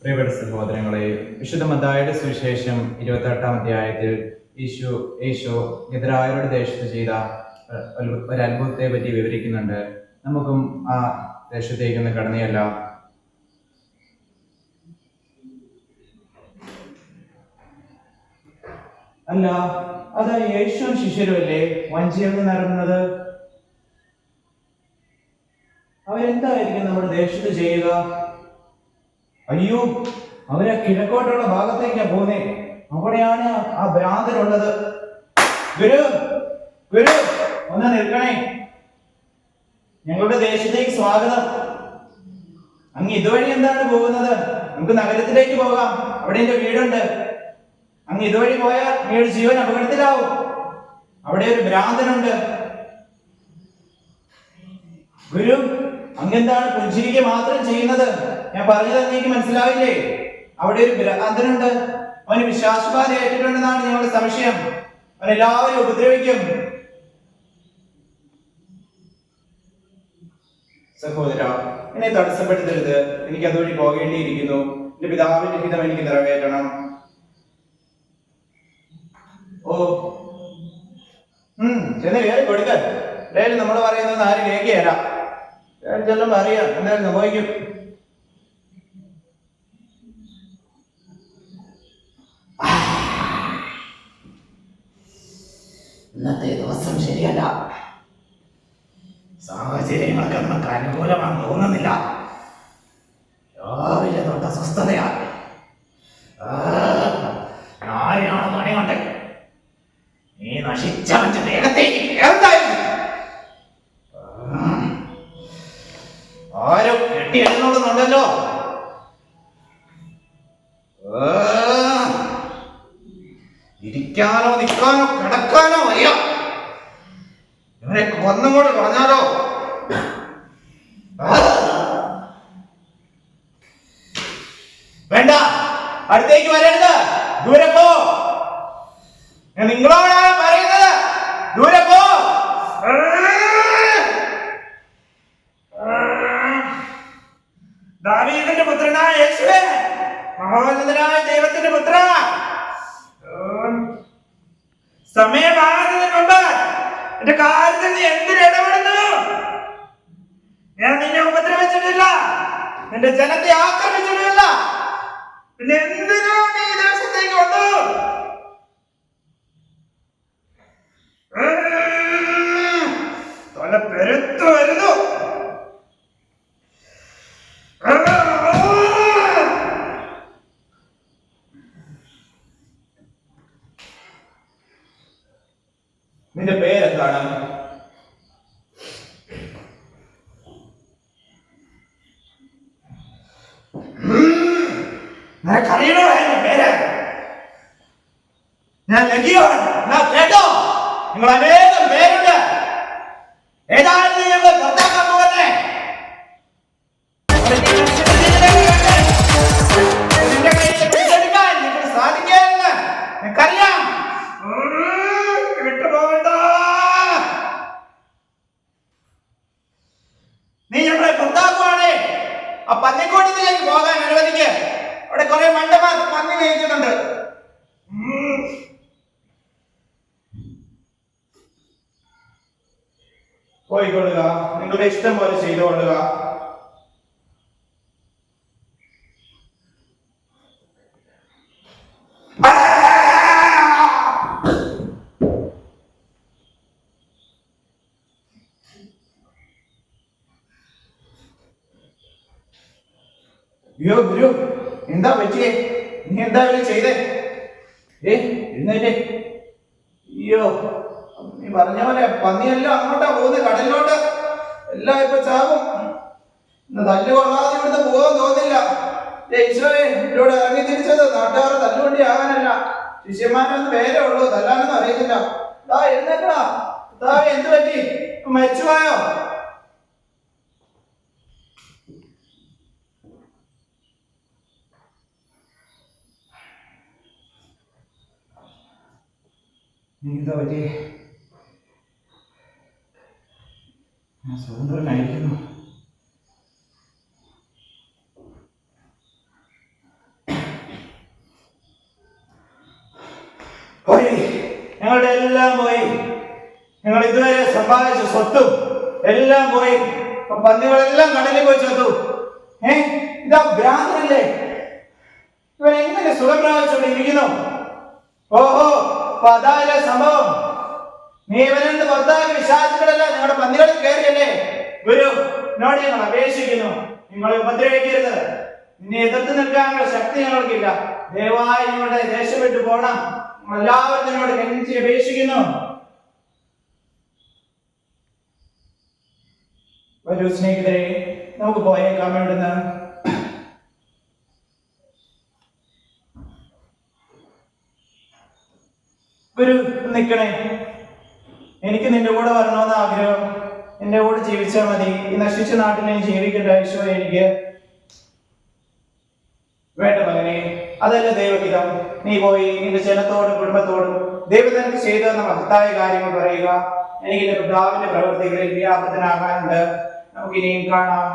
പ്രിയപ്പെട്ട സഹോദരങ്ങളെ, വിശുദ്ധ മത്തായിയുടെ സുവിശേഷം 28-ാം അധ്യായത്തിൽ യേശു എതിരായരുടെ ദേശത്ത് ചെയ്ത ഒരു അത്ഭുതത്തെ പറ്റി വിവരിക്കുന്നുണ്ട്. നമുക്കും ആ ദേശത്തേക്ക് ഒന്ന് കടന്നുചെല്ലാം. അല്ല, അത് യേശുവും ശിഷ്യരുമല്ലേ വഞ്ചിയിൽ നിന്ന് ഇറങ്ങുന്നത്? അവരെന്തായിരിക്കും നമ്മുടെ ദേശത്ത് ചെയ്യുക? അയ്യോ, അവരെ കിഴക്കോട്ടുള്ള ഭാഗത്തേക്കാ പോന്നേ. അവിടെയാണ് ആ ഭ്രാന്തരുള്ളത്. ഗുരു ഗുരു ഒന്ന് നിൽക്കണേ, ഞങ്ങളുടെ ദേശത്തേക്ക് സ്വാഗതം. അങ്ങ് ഇതുവഴി എന്താണ് പോകുന്നത്? നമുക്ക് നഗരത്തിലേക്ക് പോകാം, അവിടെ എന്റെ വീടുണ്ട്. അങ്ങ് ഇതുവഴി പോയാൽ അങ്ങയുടെ ജീവൻ അപകടത്തിലാവും. അവിടെ ഒരു ഭ്രാന്തനുണ്ട്. ഗുരു, അങ്ങെന്താണ് പുഞ്ചിരിക്കുക മാത്രം ചെയ്യുന്നത്? ഞാൻ പറഞ്ഞത് അങ്ങേക്ക് മനസ്സിലാവില്ലേ? അവിടെ ഒരു ഭ്രാന്തനുണ്ട്. അവന് വിശ്വാസബാധ ഏറ്റിട്ടുണ്ടെന്നാണ് ഞങ്ങളുടെ സംശയം. അവൻ എല്ലാവരും ഉപദ്രവിക്കും. സഹോദര, എന്നെ തടസ്സപ്പെടുത്തരുത്. എനിക്ക് അതുവഴി പോകേണ്ടിയിരിക്കുന്നു. എന്റെ പിതാവിന്റെ ഹിതം എനിക്ക് നിറവേറ്റണം. ഓ, ചെന്ന് കയറി കൊടുക്ക. എന്തായാലും നമ്മൾ പറയുന്നത് ആരും കേൾക്കുകയല്ല. ചെല്ലുമ്പോ അറിയാം എന്തായാലും സംഭവിക്കും. ഇന്നത്തെ ദിവസം ശരിയല്ല. സാഹചര്യങ്ങളൊക്കെ നമുക്ക് അനുകൂലമാണെന്ന് തോന്നുന്നില്ല. രാവിലെ തൊട്ട അസ്വസ്ഥതയാണ്. ആരെയാണ് പണി കൊണ്ട് നീ നശിച്ച വേഗത്തേക്ക് ആരും കെട്ടിയെഴുന്നുണ്ടെന്നല്ലോ. ഇരിക്കാനോ നിൽക്കാനോ കിടക്കാനോ വയ്യ. ഇവരെ കൊന്നും കൂടെ പറഞ്ഞാലോ? വേണ്ട, അടുത്തേക്ക് വരരുത്. ദൂരെ പോ. ഞാൻ നിങ്ങളോടാണ് പറയുന്നത്, ദൂരെ പോ. ദാവീദിന്റെ പുത്രനായ യേശുവേ, മഹോന്നതനായ ദൈവത്തിന്റെ പുത്ര, സമയമാകുന്നതിന് മുമ്പ് എന്റെ കാര്യത്തിൽ നീ എന്തിന് ഇടപെടുന്നു? ഞാൻ നിന്നെ ഉപദ്രവിച്ചിട്ടില്ല, നിന്റെ ജനത്തെ ആക്രമിച്ചിട്ടില്ല. പിന്നെ എന്തിനാ നീ ഈ ദേശത്തേക്ക് വന്നു? തൊല പെരുത്തു വരുന്നു. നിന്റെ പേരെന്താണ്? നിനക്കറിയണോ എന്റെ പേര്? ഞാൻ ലഗിയോൻ. കേട്ടോ, നിങ്ങൾ അനേകം പേരുണ്ട്. ഏതാണ് ഞങ്ങൾ ഭർത്താക്കാൻ പോകുന്നേ? സാധിക്കാന്ന് എനിക്കറിയാം. വിട്ടുപോകണ്ട. നീ ഞങ്ങളെ ഭർത്താക്കുവാണേ ആ പന്നിക്കൂട്ടത്തിലേക്ക് പോകാൻ അനുവദിക്കുക. അവിടെ കുറെ മണ്ടന്മാർ പന്നി മേയിക്കുന്നുണ്ട്. പോയിക്കൊള്ളുക, നിങ്ങളുടെ ഇഷ്ടം പോലെ ചെയ്തുകൊള്ളുക. അയ്യോ ഗുരു, എന്താ പറ്റിയേ? നീ എന്താ ചെയ്തേ? എഴുന്നേറ്റേ. അയ്യോ, നീ പറഞ്ഞ പോലെ പന്നിയെല്ലാം അങ്ങോട്ടാ പോകുന്നത്, കടലിലോട്ട്. എല്ലാം ഇപ്പൊ ചാവും. തല്ല് കൊള്ളാതെ ഇവിടുന്ന് പോകാൻ തോന്നില്ല. ഈശോയെ, ഇവിടെ ഇറങ്ങി തിരിച്ചത് നാട്ടുകാർ തല്ലുകൊണ്ടി ആകാനല്ല. ശിഷ്യന്മാരൊന്നും പേരേ ഉള്ളൂ, തല്ലാനൊന്നും അറിയത്തില്ല. എഴുന്നേറ്റാ. എന്ത് പറ്റി? മരിച്ചുപോയോ? എന്താ പറ്റി? ഞാൻ സ്വതന്ത്രനായിരിക്കുന്നു. ഞങ്ങളുടെ എല്ലാം പോയി. ഞങ്ങൾ ഇതുവരെ സമ്പാദിച്ച സ്വത്തും എല്ലാം പോയി. പന്നികളെല്ലാം കടലിൽ പോയി ചത്തു. ഇതാ ഭ്രാന്തനല്ലേ? ഇവൻ എങ്ങനെ സുഖം പ്രാപിച്ചുകൊണ്ട് ഇരിക്കുന്നു? ഓഹോ, അപ്പൊ അതായ സംഭവം. നീ ഇവനെന്ന് പുറത്താക്കി വിശ്വാസികളല്ല ഞങ്ങളുടെ പന്നികളിൽ കയറിയല്ലേ? ഗുരു, എന്നോട് ഞങ്ങൾ അപേക്ഷിക്കുന്നു, നിങ്ങളെ ഉപദ്രവിക്കരുത്. നിന്നെ എതിർത്ത് നിൽക്കാനുള്ള ശക്തി ഞങ്ങൾക്കില്ല. ദയവായി നിങ്ങളുടെ ദേശം വിട്ടു പോകണം. എല്ലാവരും നിന്നോട് കെഞ്ചി അപേക്ഷിക്കുന്നു. വരൂ സ്നേഹിതരെ, നമുക്ക് പോയേക്കാം ഇവിടുന്ന്. ഗുരു, നിൽക്കണേ. എനിക്ക് നിന്റെ കൂടെ വരണമെന്ന് ആഗ്രഹം. എന്റെ കൂടെ ജീവിച്ചാൽ മതി. ഈ നശിച്ച നാട്ടിൽ ഞാൻ ജീവിക്കേണ്ട ആവശ്യം എനിക്ക് വേണ്ട മകനെ. അതല്ല ദൈവഹിതം. നീ പോയി നിന്റെ ജനത്തോടും കുടുംബത്തോടും ദൈവം നിനക്ക് ചെയ്തു തന്ന മഹത്തായ കാര്യങ്ങൾ പറയുക. എനിക്ക് എന്റെ പിതാവിന്റെ പ്രവൃത്തികളിൽ വ്യാപൃതനാകാനുണ്ട്. നമുക്കിനിയും കാണാം.